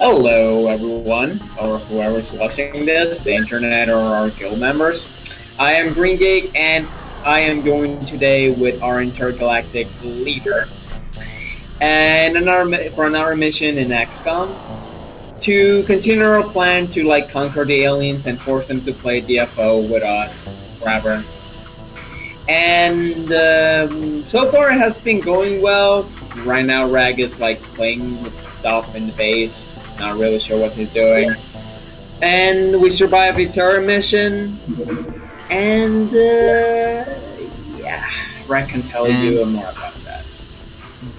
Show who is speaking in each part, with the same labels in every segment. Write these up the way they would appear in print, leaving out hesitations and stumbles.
Speaker 1: Hello, everyone, or whoever's watching this, the internet or our guild members. I am GreenJake, and I am going today with our intergalactic leader and for another mission in Xcom to continue our plan to conquer the aliens and force them to play DFO with us forever. And so far, it has been going well. Right now, Rag is playing with stuff in the base. Not really sure what he's doing. And we survived the terror mission. And yeah, Rag can tell you more about that.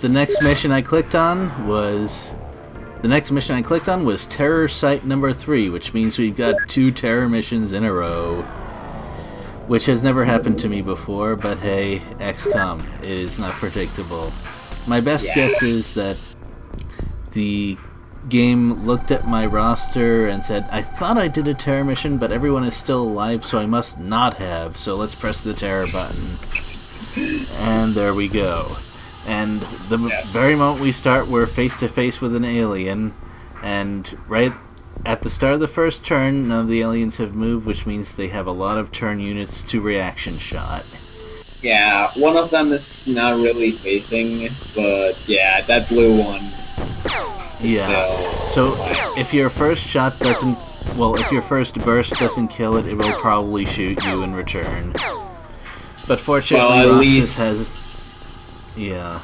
Speaker 2: The next mission I clicked on was Terror Site number 3, which means we've got 2 terror missions in a row. Which has never happened to me before, but hey, Xcom, it is not predictable. My best guess is that the game looked at my roster and said, I thought I did a terror mission, but everyone is still alive, so I must not have, so let's press the terror button. And there we go. And the very moment we start, we're face to face with an alien, and right at the start of the first turn, none of the aliens have moved, which means they have a lot of turn units to reaction shot.
Speaker 1: Yeah, one of them is not really facing, but yeah, that blue one.
Speaker 2: Yeah. So if your first shot doesn't, if your first burst doesn't kill it, it will probably shoot you in return. But fortunately, Roxas has. Yeah.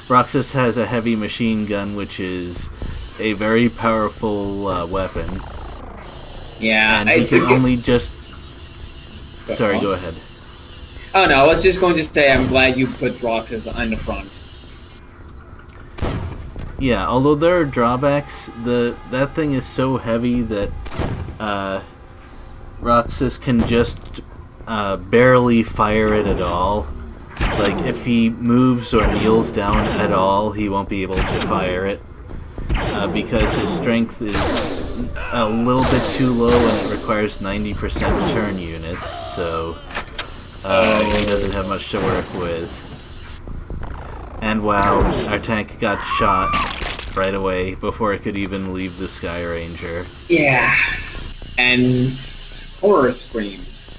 Speaker 2: Roxas has a heavy machine gun, which is a very powerful weapon.
Speaker 1: Yeah,
Speaker 2: and he can only just. Sorry, go ahead.
Speaker 1: Oh no, I was just going to say I'm glad you put Roxas on the front.
Speaker 2: Yeah, although there are drawbacks, that thing is so heavy that Roxas can just barely fire it at all. Like, if he moves or kneels down at all, he won't be able to fire it. Because his strength is a little bit too low and it requires 90% turn units, so he doesn't have much to work with. And wow, our tank got shot right away before it could even leave the Sky Ranger.
Speaker 1: Yeah, and horror screams.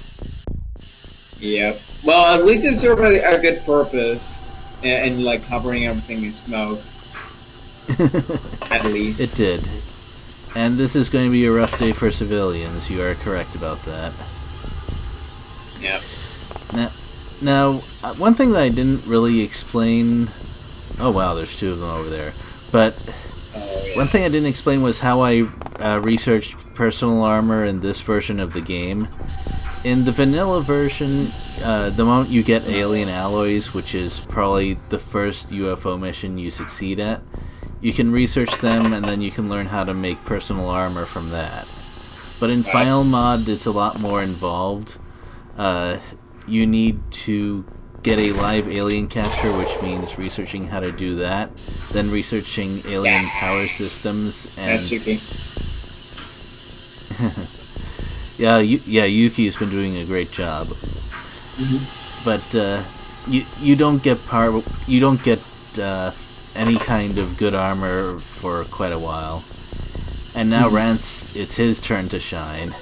Speaker 1: Yep. Well, at least it served a good purpose in covering everything in smoke. At least.
Speaker 2: It did. And this is going to be a rough day for civilians. You are correct about that.
Speaker 1: Yep.
Speaker 2: Now, one thing that I didn't really explain... Oh wow, there's 2 of them over there. But one thing I didn't explain was how I researched personal armor in this version of the game. In the vanilla version, the moment you get alien alloys, which is probably the first UFO mission you succeed at, you can research them and then you can learn how to make personal armor from that. But in Final Mod, it's a lot more involved. You need to get a live alien capture, which means researching how to do that, then researching alien power systems, and...
Speaker 1: That's Yuki.
Speaker 2: Yuki has been doing a great job. Mm-hmm. But you don't get any kind of good armor for quite a while. And now Rance, it's his turn to shine.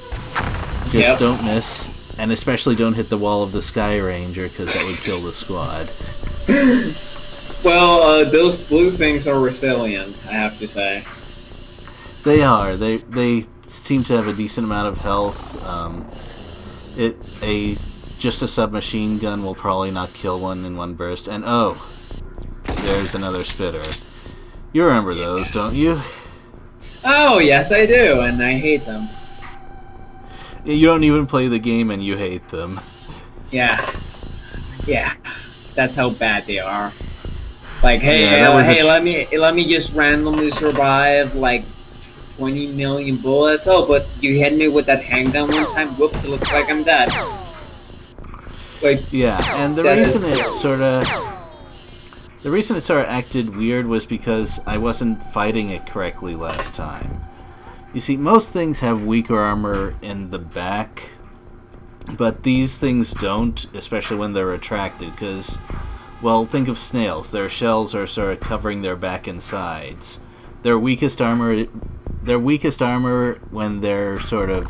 Speaker 2: Just don't miss, and especially don't hit the wall of the Sky Ranger, because that would kill the squad.
Speaker 1: Well, those blue things are resilient, I have to say.
Speaker 2: They are. They seem to have a decent amount of health. Just a submachine gun will probably not kill one in one burst. And there's another spitter. You remember those, don't you?
Speaker 1: Oh, yes, I do, and I hate them.
Speaker 2: You don't even play the game and you hate them.
Speaker 1: Yeah, that's how bad they are. Like, let me just randomly survive 20 million bullets. Oh, but you hit me with that handgun one time. Whoops! It looks like I'm dead.
Speaker 2: And the reason it sort of acted weird was because I wasn't fighting it correctly last time. You see, most things have weaker armor in the back, but these things don't, especially when they're retracted, because, well, think of snails. Their shells are sort of covering their back and sides. their weakest armor when they're sort of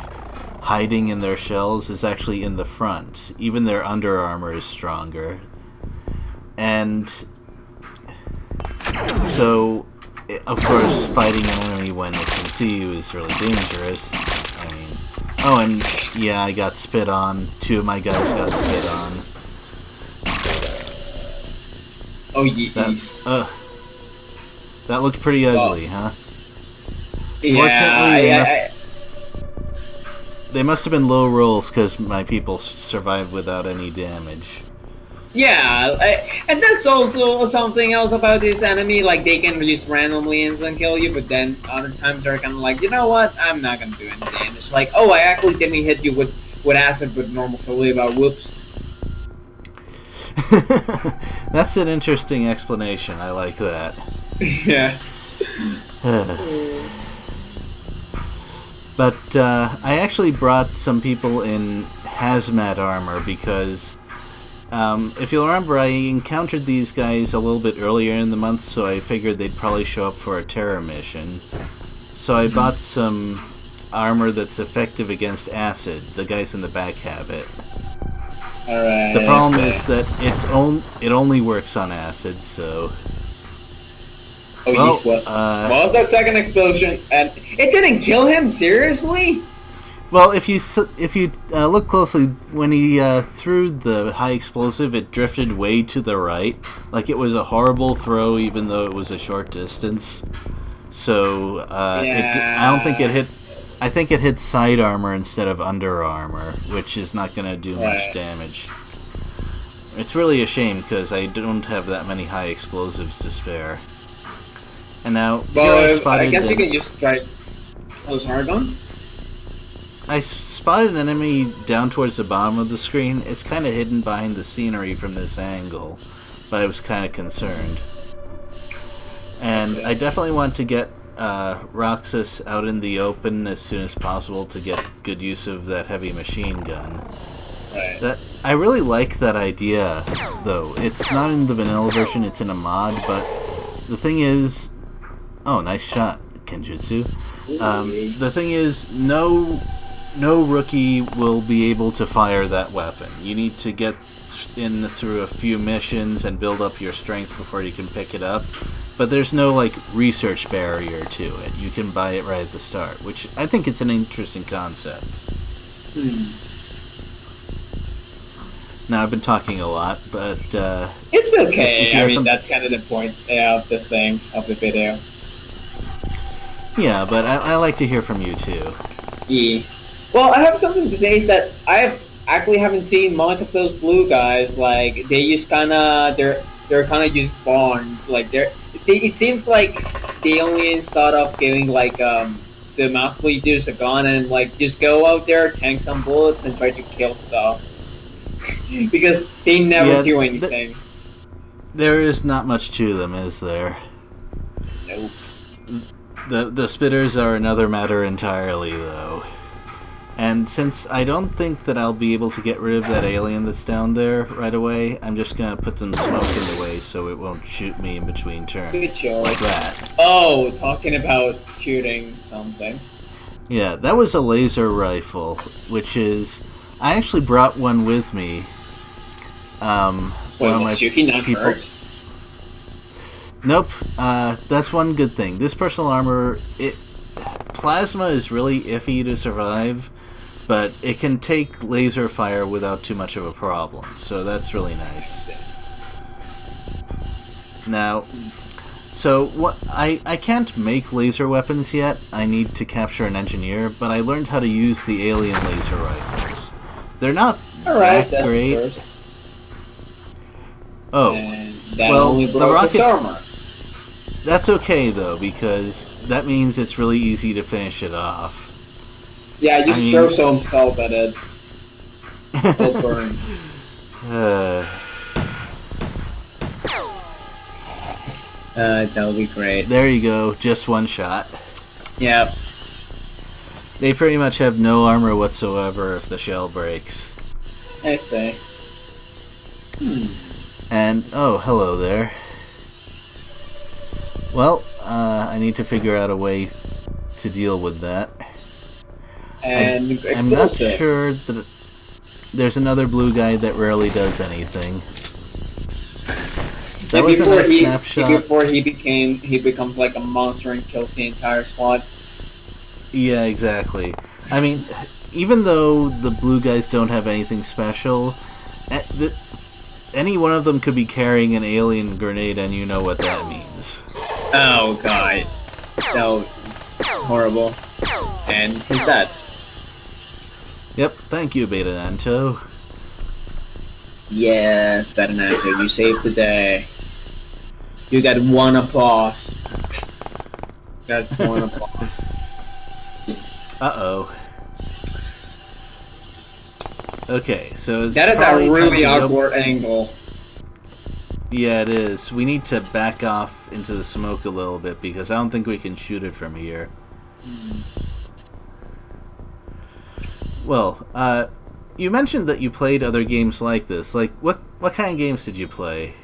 Speaker 2: hiding in their shells is actually in the front. Even their under armor is stronger. And so, of course, fighting an enemy when it can see you is really dangerous. I mean, oh, and yeah, I got spit on. 2 of my guys got spit on.
Speaker 1: Oh, yes.
Speaker 2: That looked pretty ugly, huh?
Speaker 1: Yeah,
Speaker 2: Fortunately, they must have been low rolls because my people survived without any damage.
Speaker 1: Yeah, and that's also something else about this enemy. Like, they can just randomly instant kill you, but then other times they're kind of like, you know what? I'm not gonna do anything. It's like, oh, I actually didn't hit you with acid, but normal Saliva. Whoops.
Speaker 2: That's an interesting explanation. I like that.
Speaker 1: Yeah.
Speaker 2: But I actually brought some people in hazmat armor because, if you'll remember, I encountered these guys a little bit earlier in the month, so I figured they'd probably show up for a terror mission. So I bought some armor that's effective against acid. The guys in the back have it.
Speaker 1: Alright.
Speaker 2: The problem is that it only works on acid, so...
Speaker 1: Oh, well, yes, what was that second explosion? And it didn't kill him? Seriously?
Speaker 2: Well, if you look closely, when he threw the high explosive, it drifted way to the right. Like, it was a horrible throw, even though it was a short distance. So, I don't think it hit... I think it hit side armor instead of under armor, which is not going to do much damage. It's really a shame, because I don't have that many high explosives to spare. And now,
Speaker 1: I guess you can just try... Oh, sorry, gone?
Speaker 2: I spotted an enemy down towards the bottom of the screen. It's kind of hidden behind the scenery from this angle, but I was kind of concerned. And I definitely want to get Roxas out in the open as soon as possible to get good use of that heavy machine gun. Right. I really like that idea, though. It's not in the vanilla version, it's in a mod, but the thing is... Oh, nice shot, Kenjutsu. The thing is, no rookie will be able to fire that weapon. You need to get in through a few missions and build up your strength before you can pick it up. But there's no, like, research barrier to it. You can buy it right at the start, which I think it's an interesting concept. Now, I've been talking a lot, but...
Speaker 1: it's okay. I mean, that's kind of the point of the thing, of the video.
Speaker 2: Yeah, but I like to hear from you, too.
Speaker 1: Yeah. Well, I have something to say is that I actually haven't seen much of those blue guys. Like, they just kind of... They're kind of just born. Like, it seems like they only thought of giving, like, the mouse leaders a gun and, like, just go out there, tank some bullets, and try to kill stuff. Because they never do anything.
Speaker 2: There is not much to them, is there?
Speaker 1: Nope.
Speaker 2: The spitters are another matter entirely, though. And since I don't think that I'll be able to get rid of that alien that's down there right away, I'm just gonna put some smoke in the way so it won't shoot me in between turns.
Speaker 1: Good choice.
Speaker 2: Like that.
Speaker 1: Oh, talking about shooting something.
Speaker 2: Yeah, that was a laser rifle, which is... I actually brought one with me.
Speaker 1: Wait, was Yuki not hurt?
Speaker 2: Nope. That's one good thing. This personal armor, plasma is really iffy to survive, but it can take laser fire without too much of a problem. So that's really nice. Now, so what I can't make laser weapons yet. I need to capture an engineer, but I learned how to use the alien laser rifles. They're not that great.
Speaker 1: First.
Speaker 2: Oh,
Speaker 1: well, the rocket armor.
Speaker 2: That's okay though, because that means it's really easy to finish it off.
Speaker 1: Yeah, just throw some salt at it. It'll burn. That'll be great.
Speaker 2: There you go, just one shot.
Speaker 1: Yep.
Speaker 2: They pretty much have no armor whatsoever if the shell breaks.
Speaker 1: I see.
Speaker 2: And, oh, hello there. Well, I need to figure out a way to deal with that.
Speaker 1: And
Speaker 2: I'm not sure that there's another blue guy that rarely does anything. That was a nice snapshot.
Speaker 1: Before he becomes like a monster and kills the entire squad.
Speaker 2: Yeah, exactly. I mean, even though the blue guys don't have anything special, any one of them could be carrying an alien grenade, and you know what that means.
Speaker 1: Oh god, that was horrible. And he's dead.
Speaker 2: Yep, thank you, Beta Nanto.
Speaker 1: Yes, Beta Nanto, you saved the day. You got one applause. That's one applause.
Speaker 2: Uh-oh. Okay, so
Speaker 1: that is a really awkward angle.
Speaker 2: Yeah, it is. We need to back off into the smoke a little bit because I don't think we can shoot it from here. Well, you mentioned that you played other games like this. Like, what kind of games did you play?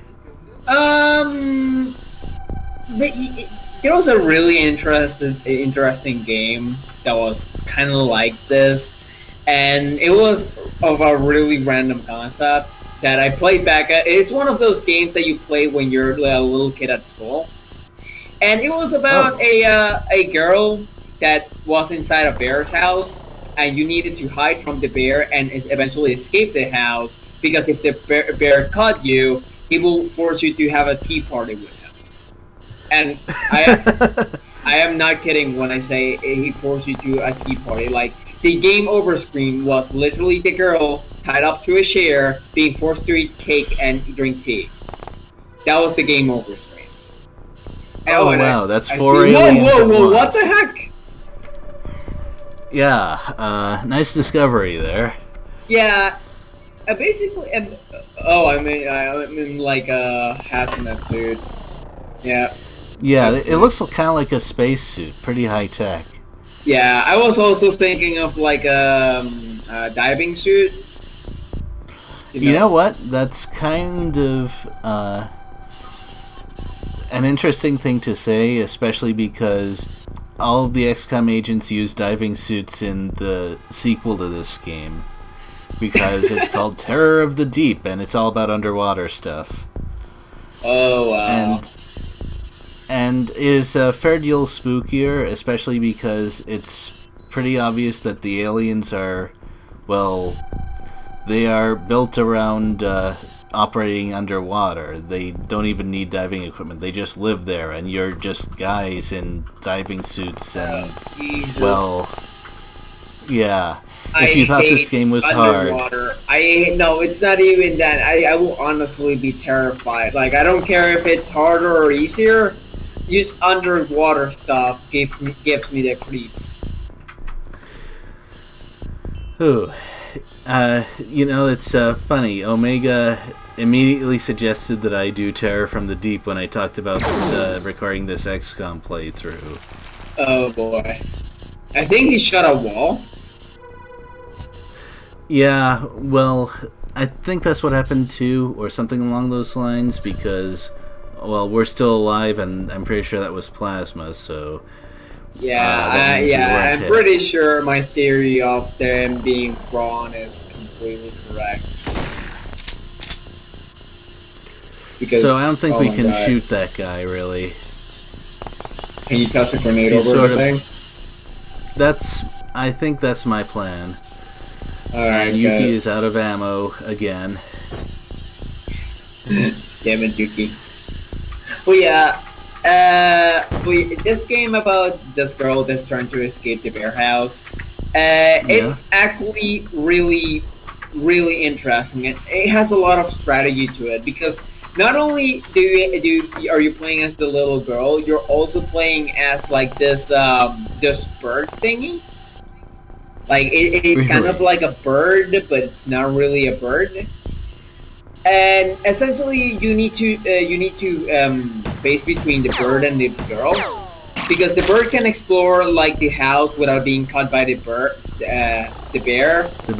Speaker 1: There was a really interesting game that was kind of like this, and it was of a really random concept that I played back. It's one of those games that you play when you're a little kid at school, and it was about a girl that was inside a bear's house, and you needed to hide from the bear and eventually escape the house, because if the bear caught you, he will force you to have a tea party with him. And I am not kidding when I say he forced you to a tea party. Like, the game over screen was literally the girl tied up to a chair being forced to eat cake and drink tea. That was the game over screen.
Speaker 2: Oh wow, that's 4 aliens at once.
Speaker 1: What the heck?
Speaker 2: Yeah, nice discovery there.
Speaker 1: Yeah, basically, I'm in like a hazmat suit. Yeah.
Speaker 2: Yeah, it looks kind of like a spacesuit, pretty high tech.
Speaker 1: Yeah, I was also thinking of like a diving suit.
Speaker 2: You know what? That's kind of an interesting thing to say, especially because all of the XCOM agents use diving suits in the sequel to this game. Because it's called Terror of the Deep, and it's all about underwater stuff.
Speaker 1: Oh, wow.
Speaker 2: And it is a fair deal spookier, especially because it's pretty obvious that the aliens are, well, they are built around operating underwater. They don't even need diving equipment. They just live there, and you're just guys in diving suits. And, well, yeah. If you thought this game was
Speaker 1: underwater.
Speaker 2: hard.
Speaker 1: No, it's not even that. I will honestly be terrified. Like, I don't care if it's harder or easier. Use underwater stuff gives me the creeps.
Speaker 2: Ooh. It's funny. Omega immediately suggested that I do Terror from the Deep when I talked about recording this XCOM playthrough.
Speaker 1: Oh boy. I think he shot a wall.
Speaker 2: Yeah, well, I think that's what happened too, or something along those lines, because, well, we're still alive, and I'm pretty sure that was plasma, so...
Speaker 1: I'm pretty sure my theory of them being wrong is completely correct.
Speaker 2: So I don't think we can shoot that guy, really.
Speaker 1: Can you toss a grenade over the thing?
Speaker 2: I think that's my plan.
Speaker 1: Alright,
Speaker 2: and Yuki is out of ammo again.
Speaker 1: Damn it, Yuki. Well, yeah. This game about this girl that's trying to escape the bear house, it's actually really, really interesting. It has a lot of strategy to it, because not only are you playing as the little girl, you're also playing as like this bird thingy. Like it's kind of like a bird, but it's not really a bird. And essentially, you need to face between the bird and the girl, because the bird can explore like the house without being caught by the bear. The bear. But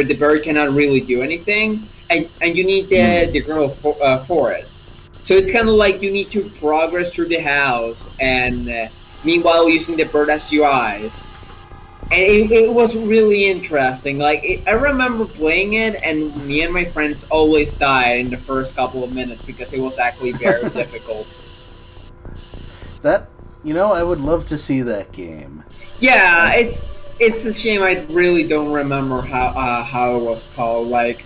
Speaker 1: the bird cannot really do anything, and you need the girl for it. So it's kind of like you need to progress through the house, and meanwhile using the bird as your eyes. And it was really interesting. Like I remember playing it, and me and my friends always died in the first couple of minutes because it was actually very difficult.
Speaker 2: That, I would love to see that game.
Speaker 1: Yeah, it's a shame I really don't remember how it was called. Like,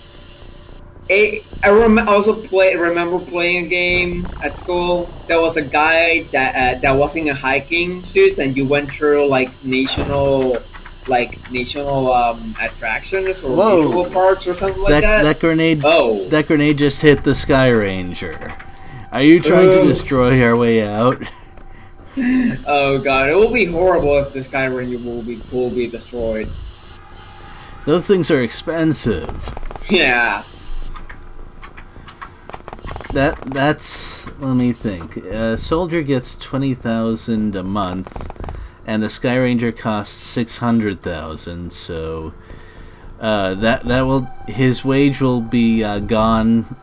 Speaker 1: remember playing a game at school. There was a guy that was in a hiking suit, and you went through like national attractions or visual parks or something like that.
Speaker 2: That grenade just hit the Sky Ranger. Are you trying to destroy our way out?
Speaker 1: Oh god, it will be horrible if the Sky Ranger will be destroyed.
Speaker 2: Those things are expensive.
Speaker 1: Yeah.
Speaker 2: That's let me think. A soldier gets 20,000 a month, and the Sky Ranger costs 600,000. So that will his wage will be gone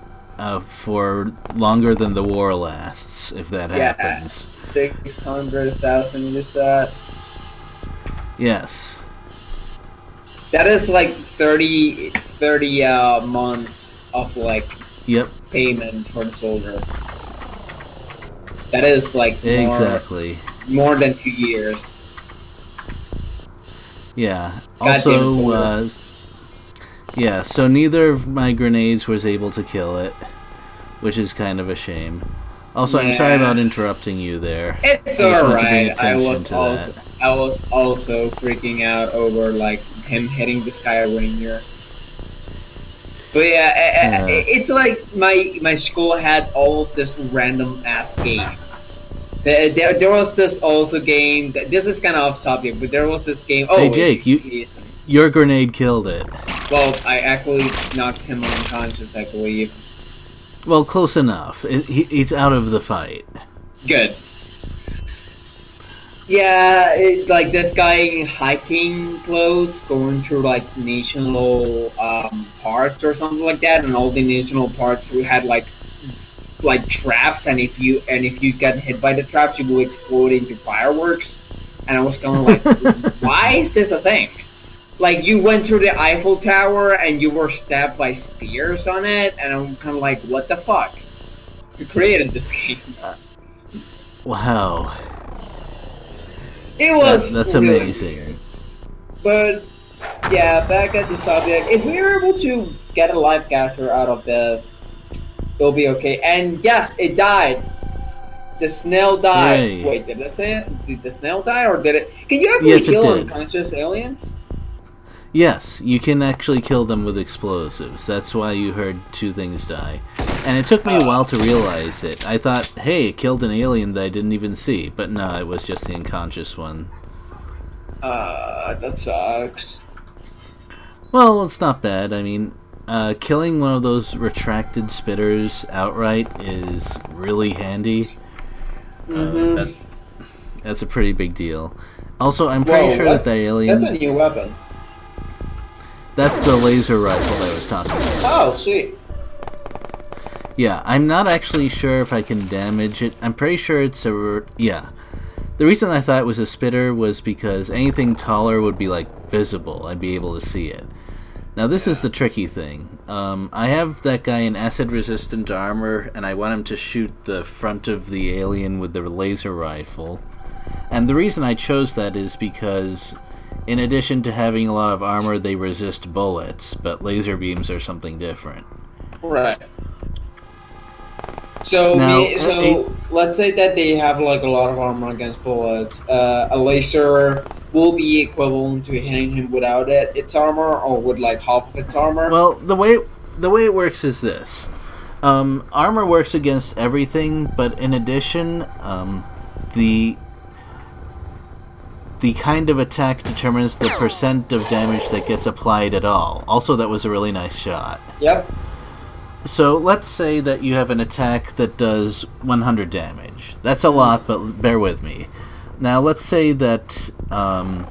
Speaker 2: for longer than the war lasts if that happens.
Speaker 1: 600,000, you said?
Speaker 2: Yes.
Speaker 1: That is like 30 months of like payment for the soldier. That is like more than 2 years.
Speaker 2: Yeah. Also, so neither of my grenades was able to kill it, which is kind of a shame. Also, I'm sorry about interrupting you there.
Speaker 1: It's alright. I was also freaking out over like him hitting the Sky Ranger. But yeah, it's like my school had all of this random ass games. There was this also game. This is kind of off subject, but there was this game. Oh,
Speaker 2: hey Jake, your grenade killed it.
Speaker 1: Well, I actually knocked him unconscious, I believe.
Speaker 2: Well, close enough. He's out of the fight.
Speaker 1: Good. Yeah, like this guy in hiking clothes going through like national parks or something like that, and all the national parks we had like traps, and if you get hit by the traps, you will explode into fireworks. And I was kind of like, why is this a thing? Like, you went through the Eiffel Tower and you were stabbed by spears on it, and I'm kind of like, what the fuck? You created this game.
Speaker 2: Wow.
Speaker 1: It was
Speaker 2: that's
Speaker 1: really
Speaker 2: amazing.
Speaker 1: weird. But, yeah, back at the subject. If we were able to get a live capture out of this, it'll be okay. And yes, it died. The snail died.
Speaker 2: Yay.
Speaker 1: Wait, did I say it? Did the snail die, or did it? Can you actually kill unconscious aliens?
Speaker 2: Yes, you can actually kill them with explosives. That's why you heard two things die. And it took me a while to realize it. I thought, hey, it killed an alien that I didn't even see. But no, it was just the unconscious one.
Speaker 1: That sucks.
Speaker 2: Well, it's not bad. I mean, killing one of those retracted spitters outright is really handy. That's a pretty big deal. Also, I'm pretty sure that alien...
Speaker 1: That's a new weapon.
Speaker 2: That's the laser rifle I was talking about.
Speaker 1: Oh, sweet.
Speaker 2: Yeah, I'm not actually sure if I can damage it. I'm pretty sure it's a... Yeah. The reason I thought it was a spitter was because anything taller would be, like, visible. I'd be able to see it. Now, this is the tricky thing. I have that guy in acid-resistant armor, and I want him to shoot the front of the alien with the laser rifle. And the reason I chose that is because, in addition to having a lot of armor, they resist bullets, but laser beams are something different.
Speaker 1: Right. So, let's say that they have like a lot of armor against bullets. A laser will be equivalent to hitting him without its armor, or with like half of its armor.
Speaker 2: Well, the way it works is this: armor works against everything, but in addition, the kind of attack determines the percent of damage that gets applied at all. Also, that was a really nice shot.
Speaker 1: Yep.
Speaker 2: So let's say that you have an attack that does 100 damage. That's a lot, but bear with me. Now let's say that an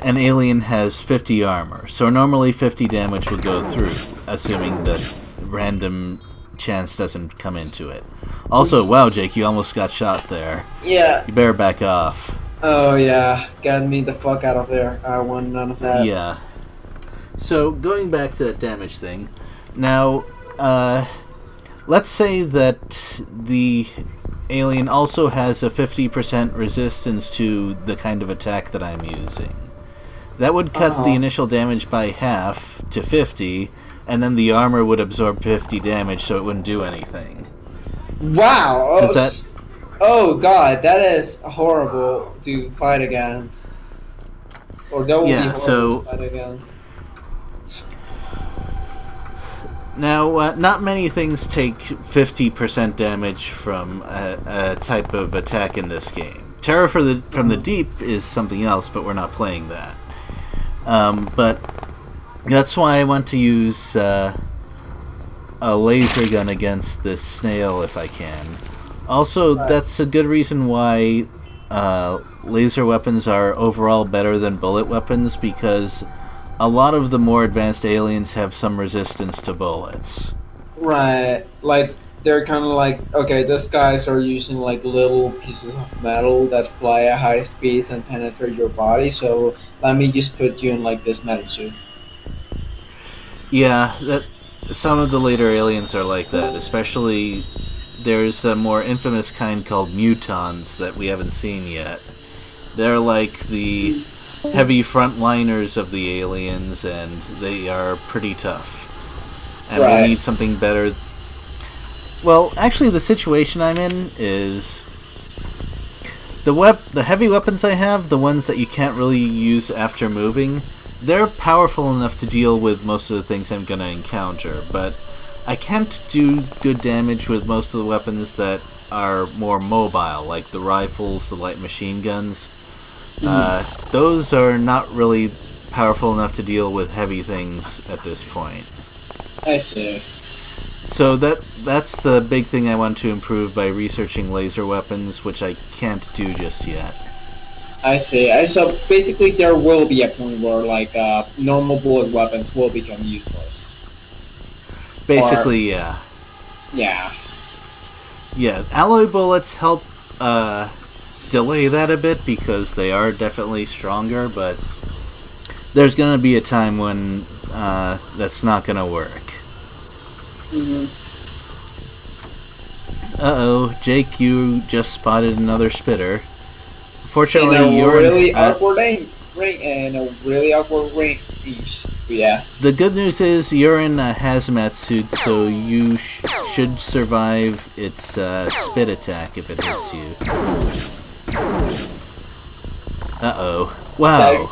Speaker 2: alien has 50 armor. So normally 50 damage would go through, assuming that random chance doesn't come into it. Also, wow, Jake, you almost got shot there.
Speaker 1: Yeah.
Speaker 2: You better back off.
Speaker 1: Oh yeah, got me the fuck out of there. I want none of that.
Speaker 2: Yeah. So, going back to that damage thing, now, let's say that the alien also has a 50% resistance to the kind of attack that I'm using. That would cut the initial damage by half to 50, and then the armor would absorb 50 damage, so it wouldn't do anything.
Speaker 1: Wow!
Speaker 2: Does that...
Speaker 1: Oh god, that is horrible to fight against. Or that would be horrible to fight against.
Speaker 2: Now, not many things take 50% damage from a type of attack in this game. Terror from the Deep is something else, but we're not playing that. But that's why I want to use a laser gun against this snail if I can. Also, that's a good reason why laser weapons are overall better than bullet weapons, because a lot of the more advanced aliens have some resistance to bullets.
Speaker 1: Right. Like, they're kind of like, okay, these guys are using like little pieces of metal that fly at high speeds and penetrate your body, so let me just put you in like this metal suit.
Speaker 2: Yeah, some of the later aliens are like that, especially there's a more infamous kind called mutons that we haven't seen yet. They're like the heavy frontliners of the aliens, and they are pretty tough. And we need something better. Well, actually, the situation I'm in is the heavy weapons I have, the ones that you can't really use after moving, they're powerful enough to deal with most of the things I'm going to encounter, but I can't do good damage with most of the weapons that are more mobile, like the rifles, the light machine guns. Those are not really powerful enough to deal with heavy things at this point.
Speaker 1: I see.
Speaker 2: So that's the big thing I want to improve by researching laser weapons, which I can't do just yet.
Speaker 1: I see. So basically there will be a point where like normal bullet weapons will become useless.
Speaker 2: Basically, yeah.
Speaker 1: Yeah.
Speaker 2: Yeah, alloy bullets help delay that a bit because they are definitely stronger, but there's going to be a time when that's not going to work. Uh-oh, Jake, you just spotted another spitter. Fortunately, you're
Speaker 1: really awkward range. Yeah.
Speaker 2: The good news is you're in a hazmat suit, so you should survive its spit attack if it hits you. Uh-oh. Wow.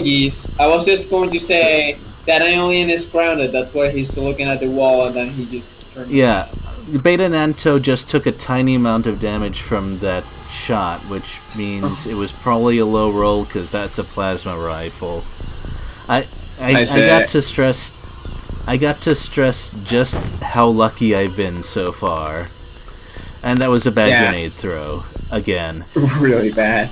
Speaker 1: Yes. I was just going to say that alien is grounded. That's why he's looking at the wall, and then he just turned.
Speaker 2: Yeah. Beta Nanto just took a tiny amount of damage from that shot, which means it was probably a low roll because that's a plasma rifle. I got to stress just how lucky I've been so far, and that was a bad grenade throw again.
Speaker 1: Really bad.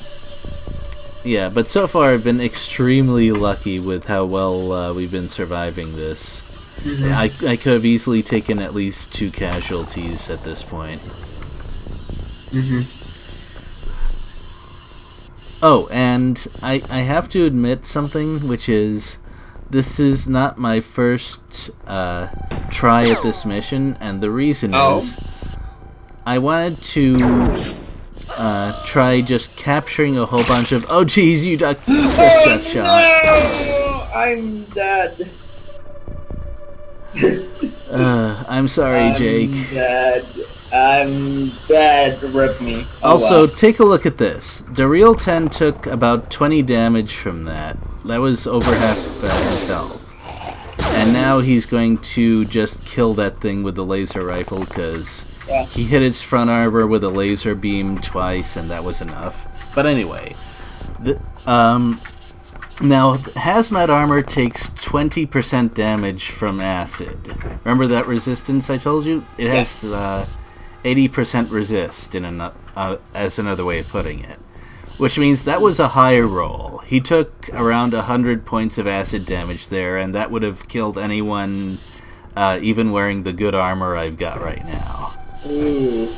Speaker 2: Yeah, but so far I've been extremely lucky with how well we've been surviving this. I could have easily taken at least 2 casualties at this point. Oh, and I have to admit something, which is this is not my first try at this mission, and the reason is I wanted to try just capturing a whole bunch of... Oh, geez, you just got shot.
Speaker 1: No! I'm dead.
Speaker 2: I'm sorry, Jake.
Speaker 1: I'm dead. Rip me.
Speaker 2: Also, take a look at this. Daryl 10 took about 20 damage from that. That was over half his health. And now he's going to just kill that thing with the laser rifle because he hit its front armor with a laser beam twice, and that was enough. But anyway, now hazmat armor takes 20% damage from acid. Remember that resistance I told you? It has 80% resist as another way of putting it. Which means that was a high roll. He took around 100 points of acid damage there, and that would have killed anyone even wearing the good armor I've got right now.
Speaker 1: Ooh.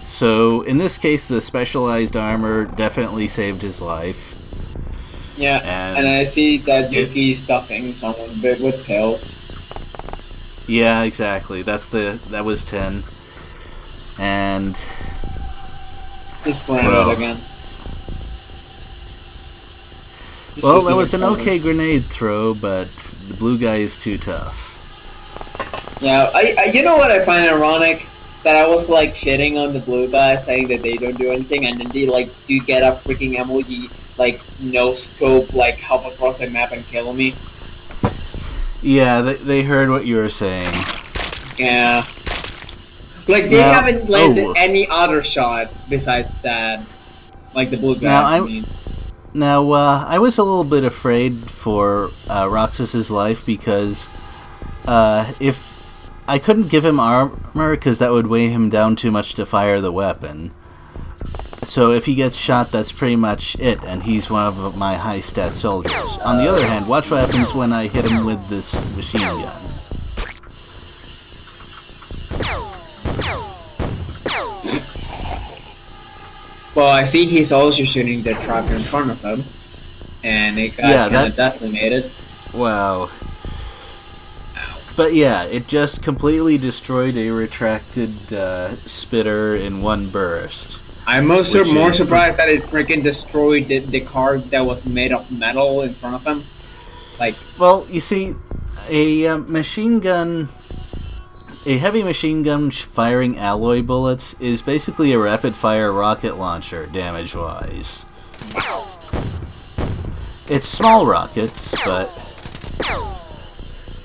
Speaker 2: So, in this case, the specialized armor definitely saved his life.
Speaker 1: Yeah, and I see that Yuki's stuffing someone big with pills.
Speaker 2: Yeah, exactly. That was 10. And...
Speaker 1: He's playing it again.
Speaker 2: Well, that was an okay grenade throw, but the blue guy is too tough.
Speaker 1: Yeah, I you know what I find ironic? That I was like shitting on the blue guy, saying that they don't do anything, and then they like do get a freaking MOD like no scope like half across the map and kill me.
Speaker 2: Yeah, they heard what you were saying.
Speaker 1: Yeah, like they haven't landed any other shot besides that, like the blue guy.
Speaker 2: Now, I was a little bit afraid for Roxas's life because if I couldn't give him armor because that would weigh him down too much to fire the weapon. So if he gets shot, that's pretty much it, and he's one of my high-stat soldiers. On the other hand, watch what happens when I hit him with this machine gun.
Speaker 1: Well, I see he's also shooting the truck in front of him, and it got kind of decimated.
Speaker 2: Wow. But yeah, it just completely destroyed a retracted spitter in one burst.
Speaker 1: I'm more surprised that it freaking destroyed the car that was made of metal in front of him. Like,
Speaker 2: well, you see, a machine gun, a heavy machine gun firing alloy bullets is basically a rapid-fire rocket launcher, damage-wise. It's small rockets, but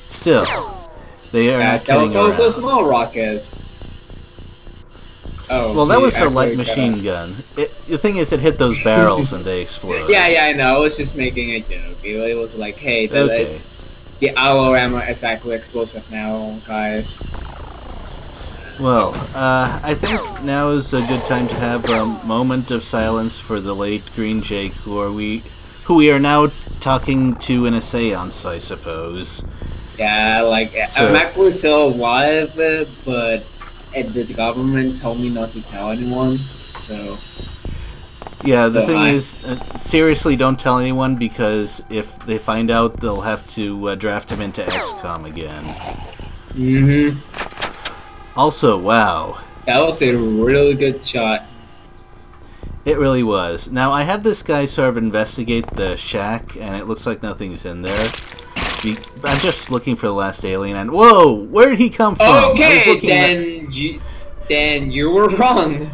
Speaker 2: still, they are not kidding around.
Speaker 1: That was also a small rocket. Oh,
Speaker 2: well, that was a light machine gun. The thing is, it hit those barrels and they exploded.
Speaker 1: Yeah, I know. I was just making a joke. It was like, hey, the alloy ammo is actually explosive now, guys.
Speaker 2: Well, I think now is a good time to have a moment of silence for the late GreenJake, who we are now talking to in a seance, I suppose.
Speaker 1: Yeah, like, I'm actually still alive, but the government told me not to tell anyone, so...
Speaker 2: Yeah, the thing is, seriously, don't tell anyone, because if they find out, they'll have to draft him into Xcom again.
Speaker 1: Mm-hmm.
Speaker 2: Also, wow.
Speaker 1: That was a really good shot.
Speaker 2: It really was. Now, I had this guy sort of investigate the shack, and it looks like nothing's in there. I'm just looking for the last alien, and whoa! Where did he come from?
Speaker 1: Okay, then you were wrong.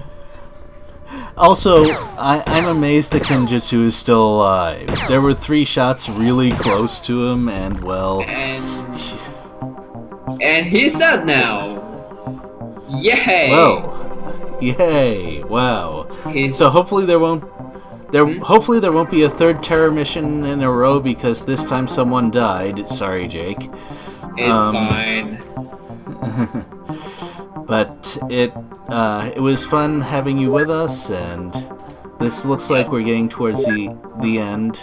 Speaker 2: Also, I'm amazed that Kenjutsu is still alive. There were 3 shots really close to him, and well...
Speaker 1: And he's dead now. Yay!
Speaker 2: Well, yay! Wow. So hopefully there won't... Hopefully there won't be a 3rd terror mission in a row because this time someone died. Sorry, Jake.
Speaker 1: It's fine.
Speaker 2: But it was fun having you with us, and this looks like we're getting towards the end.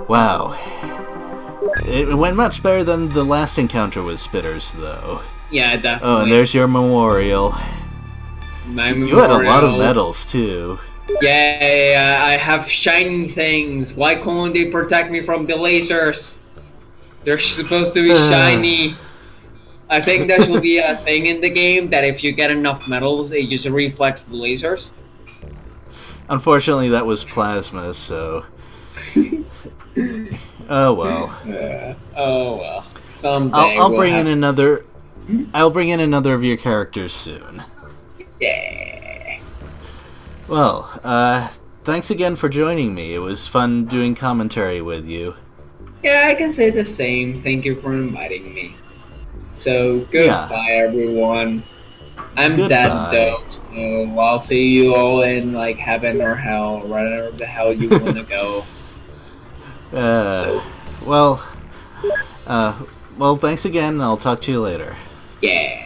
Speaker 2: Wow. It went much better than the last encounter with Spitters, though.
Speaker 1: Yeah, definitely.
Speaker 2: Oh, and there's your memorial.
Speaker 1: My memorial.
Speaker 2: You had a lot of medals, too.
Speaker 1: Yeah, I have shiny things. Why can't they protect me from the lasers? They're supposed to be shiny. I think there should be a thing in the game that if you get enough medals, it just reflects the lasers.
Speaker 2: Unfortunately, that was plasma, so... Oh well.
Speaker 1: Oh well. Someday
Speaker 2: I'll bring in another. I'll bring in another of your characters soon.
Speaker 1: Yeah.
Speaker 2: Well, thanks again for joining me. It was fun doing commentary with you.
Speaker 1: Yeah, I can say the same. Thank you for inviting me. So goodbye, everyone. I'm dead though, so I'll see you all in like heaven or hell, wherever the hell you wanna go.
Speaker 2: Well, thanks again. I'll talk to you later.
Speaker 1: Yeah.